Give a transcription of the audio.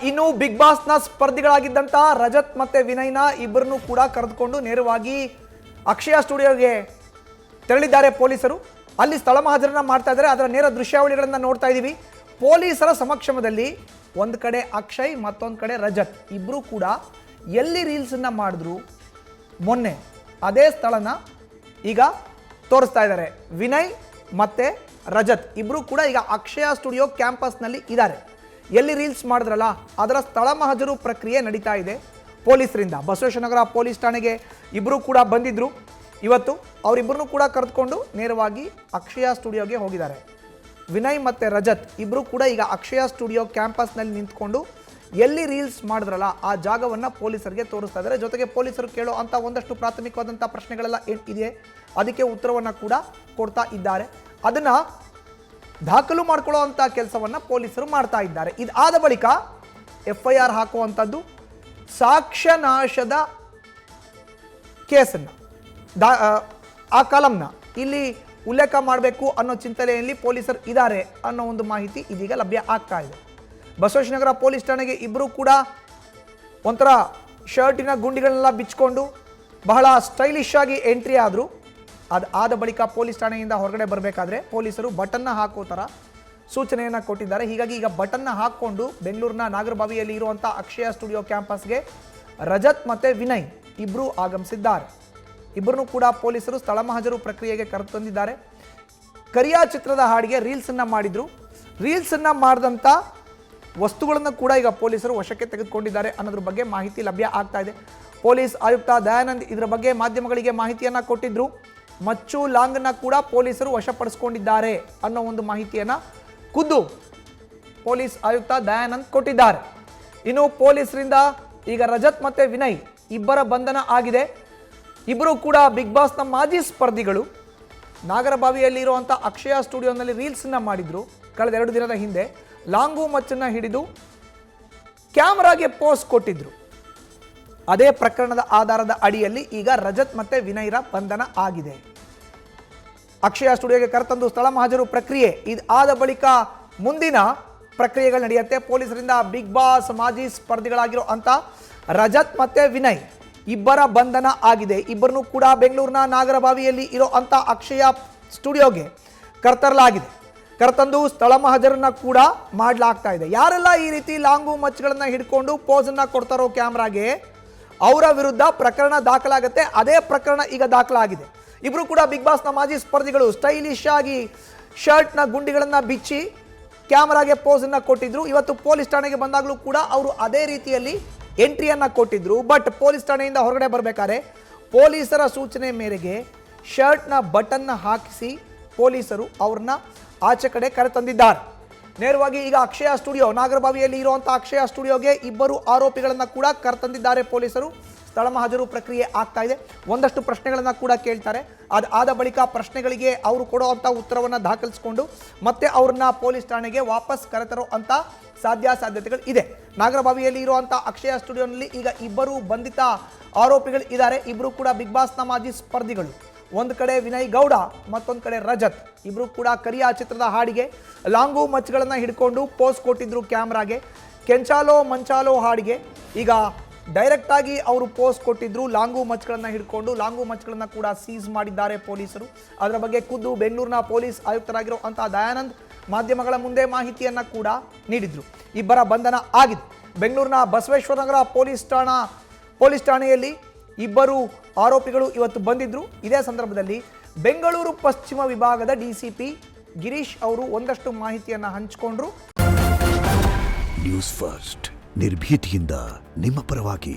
ಇನ್ನು big boss ನ ಸ್ಪರ್ಧಿಗಳಾಗಿದ್ದಂತ ರಜತ್ ಮತ್ತೆ ವಿನಯ್ನ ಇಬ್ಬರನ್ನು ಕೂಡ ಕರೆದುಕೊಂಡು ನೇರವಾಗಿ ಅಕ್ಷಯ ಸ್ಟುಡಿಯೋಗೆ ತೆರಳಿದ್ದಾರೆ ಪೊಲೀಸರು. ಅಲ್ಲಿ ಸ್ಥಳ ಮಹಾಜರನ್ನ ಮಾಡ್ತಾ ಇದ್ದಾರೆ. ಅದರ ನೇರ ದೃಶ್ಯಾವಳಿಗಳನ್ನ ನೋಡ್ತಾ ಇದ್ದೀವಿ. ಪೊಲೀಸರ ಸಮಕ್ಷಮದಲ್ಲಿ ಒಂದು ಕಡೆ ಅಕ್ಷಯ್, ಮತ್ತೊಂದು ಕಡೆ ರಜತ್ ಇಬ್ಬರು ಕೂಡ ಎಲ್ಲಿ ರೀಲ್ಸ್ ಅನ್ನ ಮಾಡಿದ್ರು ಮೊನ್ನೆ ಅದೇ ಸ್ಥಳನ ಈಗ ತೋರಿಸ್ತಾ ಇದ್ದಾರೆ. ವಿನಯ್ ಮತ್ತೆ ರಜತ್ ಇಬ್ಬರು ಕೂಡ ಈಗ ಅಕ್ಷಯ ಸ್ಟುಡಿಯೋ ಕ್ಯಾಂಪಸ್ನಲ್ಲಿ ಇದ್ದಾರೆ. ಎಲ್ಲಿ ರೀಲ್ಸ್ ಮಾಡಿದ್ರಲ್ಲ ಅದರ ಸ್ಥಳ ಮಹಜರು ಪ್ರಕ್ರಿಯೆ ನಡೀತಾ ಇದೆ ಪೊಲೀಸರಿಂದ. ಬಸವೇಶ್ವರನಗರ ಪೊಲೀಸ್ ಠಾಣೆಗೆ ಇಬ್ಬರು ಕೂಡ ಬಂದಿದ್ರು. ಇವತ್ತು ಅವರಿಬ್ಬರನ್ನು ಕೂಡ ಕರೆದುಕೊಂಡು ನೇರವಾಗಿ ಅಕ್ಷಯ ಸ್ಟುಡಿಯೋಗೆ ಹೋಗಿದ್ದಾರೆ. ವಿನಯ್ ಮತ್ತು ರಜತ್ ಇಬ್ಬರು ಕೂಡ ಈಗ ಅಕ್ಷಯ ಸ್ಟುಡಿಯೋ ಕ್ಯಾಂಪಸ್ನಲ್ಲಿ ನಿಂತ್ಕೊಂಡು ಎಲ್ಲಿ ರೀಲ್ಸ್ ಮಾಡಿದ್ರಲ್ಲ ಆ ಜಾಗವನ್ನು ಪೊಲೀಸರಿಗೆ ತೋರಿಸ್ತಾ ಇದ್ದಾರೆ. ಜೊತೆಗೆ ಪೊಲೀಸರು ಕೇಳೋ ಅಂಥ ಒಂದಷ್ಟು ಪ್ರಾಥಮಿಕವಾದಂಥ ಪ್ರಶ್ನೆಗಳೆಲ್ಲ ಇದೆ, ಅದಕ್ಕೆ ಉತ್ತರವನ್ನು ಕೂಡ ಕೊಡ್ತಾ ಇದ್ದಾರೆ. ಅದನ್ನು ದಾಖಲು ಮಾಡ್ಕೊಳ್ಳೋ ಅಂಥ ಕೆಲಸವನ್ನು ಪೊಲೀಸರು ಮಾಡ್ತಾ ಇದ್ದಾರೆ. ಇದಾದ ಬಳಿಕ FIR ಹಾಕುವಂಥದ್ದು, ಸಾಕ್ಷ್ಯನಾಶದ ಕೇಸನ್ನು ಆ ಕಾಲಮ್ನ ಇಲ್ಲಿ ಉಲ್ಲೇಖ ಮಾಡಬೇಕು ಅನ್ನೋ ಚಿಂತನೆಯಲ್ಲಿ ಪೊಲೀಸರು ಇದ್ದಾರೆ ಅನ್ನೋ ಒಂದು ಮಾಹಿತಿ ಇದೀಗ ಲಭ್ಯ ಆಗ್ತಾ ಇದೆ. ಬಸವೇಶ್ವರನಗರ ಪೊಲೀಸ್ ಠಾಣೆಗೆ ಇಬ್ಬರು ಕೂಡ ಒಂಥರ ಶರ್ಟಿನ ಗುಂಡಿಗಳನ್ನೆಲ್ಲ ಬಿಚ್ಚಿಕೊಂಡು ಬಹಳ ಸ್ಟೈಲಿಶ್ ಆಗಿ ಎಂಟ್ರಿ ಆದರು. ಆದ ಬಳಿಕ ಪೊಲೀಸ್ ಠಾಣೆಯಿಂದ ಹೊರಗಡೆ ಬರಬೇಕಾದ್ರೆ ಪೊಲೀಸರು ಬಟನ್ನ ಹಾಕೋ ಥರ ಸೂಚನೆಯನ್ನು ಕೊಟ್ಟಿದ್ದಾರೆ. ಹೀಗಾಗಿ ಈಗ ಬಟನ್ನ ಹಾಕ್ಕೊಂಡು ಬೆಂಗಳೂರಿನ ನಾಗರಬಾವಿಯಲ್ಲಿ ಇರುವಂಥ ಅಕ್ಷಯ ಸ್ಟುಡಿಯೋ ಕ್ಯಾಂಪಸ್ಗೆ ರಜತ್ ಮತ್ತು ವಿನಯ್ ಇಬ್ಬರು ಆಗಮಿಸಿದ್ದಾರೆ. ಇಬ್ಬರನ್ನು ಕೂಡ ಪೊಲೀಸರು ಸ್ಥಳ ಮಹಜರು ಪ್ರಕ್ರಿಯೆಗೆ ಕರೆತಂದಿದ್ದಾರೆ. ಕರಿಯಾ ಚಿತ್ರದ ಹಾಡಿಗೆ ರೀಲ್ಸನ್ನು ಮಾಡಿದರು. ರೀಲ್ಸನ್ನು ಮಾಡಿದಂಥ ವಸ್ತುಗಳನ್ನು ಕೂಡ ಈಗ ಪೊಲೀಸರು ವಶಕ್ಕೆ ತೆಗೆದುಕೊಂಡಿದ್ದಾರೆ ಅನ್ನೋದ್ರ ಬಗ್ಗೆ ಮಾಹಿತಿ ಲಭ್ಯ ಆಗ್ತಾ ಇದೆ. ಪೊಲೀಸ್ ಆಯುಕ್ತ ದಯಾನಂದ್ ಇದರ ಬಗ್ಗೆ ಮಾಧ್ಯಮಗಳಿಗೆ ಮಾಹಿತಿಯನ್ನು ಕೊಟ್ಟಿದ್ದರು. ಮಚ್ಚು ಲಾಂಗನ್ನ ಕೂಡ ಪೊಲೀಸರು ವಶಪಡಿಸಿಕೊಂಡಿದ್ದಾರೆ ಅನ್ನೋ ಒಂದು ಮಾಹಿತಿಯನ್ನು ಖುದ್ದು ಪೊಲೀಸ್ ಆಯುಕ್ತ ದಯಾನಂದ್ ಕೊಟ್ಟಿದ್ದಾರೆ. ಇನ್ನು ಪೊಲೀಸರಿಂದ ಈಗ ರಜತ್ ಮತ್ತು ವಿನಯ್ ಇಬ್ಬರ ಬಂಧನ ಆಗಿದೆ. ಇಬ್ಬರು ಕೂಡ ಬಿಗ್ ಬಾಸ್ನ ಮಾಜಿ ಸ್ಪರ್ಧಿಗಳು. ನಾಗರಬಾವಿಯಲ್ಲಿ ಇರುವಂಥ ಅಕ್ಷಯ ಸ್ಟುಡಿಯೋನಲ್ಲಿ ರೀಲ್ಸನ್ನು ಮಾಡಿದ್ರು ಕಳೆದ 2 ದಿನದ ಹಿಂದೆ. ಲಾಂಗು ಮಚ್ಚನ್ನು ಹಿಡಿದು ಕ್ಯಾಮ್ರಾಗೆ ಪೋಸ್ ಕೊಟ್ಟಿದ್ರು. ಅದೇ ಪ್ರಕರಣದ ಆಧಾರದ ಅಡಿಯಲ್ಲಿ ಈಗ ರಜತ್ ಮತ್ತು ವಿನಯ್ರ ಬಂಧನ ಆಗಿದೆ. ಅಕ್ಷಯ ಸ್ಟುಡಿಯೋಗೆ ಕರೆತಂದು ಸ್ಥಳ ಮಹಾಜರು ಪ್ರಕ್ರಿಯೆ ಇದಾದ ಬಳಿಕ ಮುಂದಿನ ಪ್ರಕ್ರಿಯೆಗಳು ನಡೆಯುತ್ತೆ. ಪೊಲೀಸರಿಂದ ಬಿಗ್ ಬಾಸ್ ಮಾಜಿ ಸ್ಪರ್ಧಿಗಳಾಗಿರೋ ಅಂಥ ರಜತ್ ಮತ್ತು ವಿನಯ್ ಇಬ್ಬರ ಬಂಧನ ಆಗಿದೆ. ಇಬ್ಬರನ್ನು ಕೂಡ ಬೆಂಗಳೂರಿನ ನಾಗರಬಾವಿಯಲ್ಲಿ ಇರೋ ಅಂಥ ಅಕ್ಷಯ ಸ್ಟುಡಿಯೋಗೆ ಕರೆತರಲಾಗಿದೆ. ಕರೆತಂದು ಸ್ಥಳ ಮಹಜರನ್ನ ಕೂಡ ಮಾಡಲಾಗ್ತಾ ಇದೆ. ಯಾರೆಲ್ಲ ಈ ರೀತಿ ಲಾಂಗು ಮಚ್ಚುಗಳನ್ನು ಹಿಡ್ಕೊಂಡು ಪೋಸನ್ನು ಕೊಡ್ತಾರೋ ಕ್ಯಾಮ್ರಾಗೆ ಅವರ ವಿರುದ್ಧ ಪ್ರಕರಣ ದಾಖಲಾಗುತ್ತೆ. ಅದೇ ಪ್ರಕರಣ ಈಗ ದಾಖಲಾಗಿದೆ. ಇಬ್ಬರು ಕೂಡ ಬಿಗ್ ಬಾಸ್ನ ಮಾಜಿ ಸ್ಪರ್ಧಿಗಳು ಸ್ಟೈಲಿಶ್ ಆಗಿ ಶರ್ಟ್ನ ಗುಂಡಿಗಳನ್ನು ಬಿಚ್ಚಿ ಕ್ಯಾಮ್ರಾಗೆ ಪೋಸನ್ನು ಕೊಟ್ಟಿದ್ರು. ಇವತ್ತು ಪೊಲೀಸ್ ಠಾಣೆಗೆ ಬಂದಾಗಲೂ ಕೂಡ ಅವರು ಅದೇ ರೀತಿಯಲ್ಲಿ ಎಂಟ್ರಿಯನ್ನು ಕೊಟ್ಟಿದ್ರು. ಬಟ್ ಪೊಲೀಸ್ ಠಾಣೆಯಿಂದ ಹೊರಗಡೆ ಬರಬೇಕಾದ್ರೆ ಪೊಲೀಸರ ಸೂಚನೆ ಮೇರೆಗೆ ಶರ್ಟ್ನ ಬಟನ್ನ ಹಾಕಿಸಿ ಪೊಲೀಸರು ಅವ್ರನ್ನ ಆಚೆ ಕಡೆ ಕರೆತಂದಿದ್ದಾರೆ. ನೇರವಾಗಿ ಈಗ ಅಕ್ಷಯ ಸ್ಟುಡಿಯೋ ನಾಗರಬಾವಿಯಲ್ಲಿ ಇರುವಂಥ ಅಕ್ಷಯ ಸ್ಟುಡಿಯೋಗೆ ಇಬ್ಬರು ಆರೋಪಿಗಳನ್ನು ಕೂಡ ಕರೆತಂದಿದ್ದಾರೆ ಪೊಲೀಸರು. ಸ್ಥಳ ಮಹಾಜರು ಪ್ರಕ್ರಿಯೆ ಆಗ್ತಾ ಇದೆ. ಒಂದಷ್ಟು ಪ್ರಶ್ನೆಗಳನ್ನು ಕೂಡ ಕೇಳ್ತಾರೆ. ಅದಾದ ಬಳಿಕ ಪ್ರಶ್ನೆಗಳಿಗೆ ಅವರು ಕೊಡುವಂಥ ಉತ್ತರವನ್ನು ದಾಖಲಿಸಿಕೊಂಡು ಮತ್ತೆ ಅವ್ರನ್ನ ಪೊಲೀಸ್ ಠಾಣೆಗೆ ವಾಪಸ್ ಕರೆತರೋ ಅಂತ ಸಾಧ್ಯತೆಗಳು ಇದೆ. ನಾಗರಬಾವಿಯಲ್ಲಿ ಇರುವಂಥ ಅಕ್ಷಯ ಸ್ಟುಡಿಯೋನಲ್ಲಿ ಈಗ ಇಬ್ಬರು ಬಂಧಿತ ಆರೋಪಿಗಳು ಇದ್ದಾರೆ. ಇಬ್ಬರು ಕೂಡ ಬಿಗ್ ಬಾಸ್ನ ಮಾಜಿ ಸ್ಪರ್ಧಿಗಳು. ಒಂದು ಕಡೆ ವಿನಯ್ ಗೌಡ, ಮತ್ತೊಂದು ಕಡೆ ರಜತ್. ಇಬ್ಬರು ಕೂಡ ಕರಿಯಾ ಚಿತ್ರದ ಹಾಡಿಗೆ ಲಾಂಗು ಮಚ್ಚುಗಳನ್ನು ಹಿಡ್ಕೊಂಡು ಪೋಸ್ ಕೊಟ್ಟಿದ್ರು ಕ್ಯಾಮ್ರಾಗೆ. ಕೆಂಚಾಲೋ ಮಂಚಾಲೋ ಹಾಡಿಗೆ ಈಗ ಡೈರೆಕ್ಟಾಗಿ ಅವರು ಪೋಸ್ ಕೊಟ್ಟಿದ್ರು ಲಾಂಗು ಮಚ್ಚುಗಳನ್ನು ಹಿಡ್ಕೊಂಡು. ಲಾಂಗು ಮಚ್ಚುಗಳನ್ನು ಕೂಡ ಸೀಸ್ ಮಾಡಿದ್ದಾರೆ ಪೊಲೀಸರು. ಅದರ ಬಗ್ಗೆ ಖುದ್ದು ಬೆಂಗಳೂರಿನ ಪೊಲೀಸ್ ಆಯುಕ್ತರಾಗಿರೋ ಅಂಥ ದಯಾನಂದ್ ಮಾಧ್ಯಮಗಳ ಮುಂದೆ ಮಾಹಿತಿಯನ್ನು ಕೂಡ ನೀಡಿದ್ರು. ಇಬ್ಬರ ಬಂಧನ ಆಗಿದೆ. ಬೆಂಗಳೂರಿನ ಬಸವೇಶ್ವರನಗರ ಪೊಲೀಸ್ ಠಾಣೆಯಲ್ಲಿ ಇಬ್ಬರು ಆರೋಪಿಗಳು ಇವತ್ತು ಬಂದಿದ್ರು. ಇದೇ ಸಂದರ್ಭದಲ್ಲಿ ಬೆಂಗಳೂರು ಪಶ್ಚಿಮ ವಿಭಾಗದ DCP ಗಿರೀಶ್ ಅವರು ಒಂದಷ್ಟು ಮಾಹಿತಿಯನ್ನು ಹಂಚಿಕೊಂಡ್ರು. ನ್ಯೂಸ್ ಫಸ್ಟ್ ನಿರ್ಭೀತಿಯಿಂದ ನಿಮ್ಮ ಪರವಾಗಿ.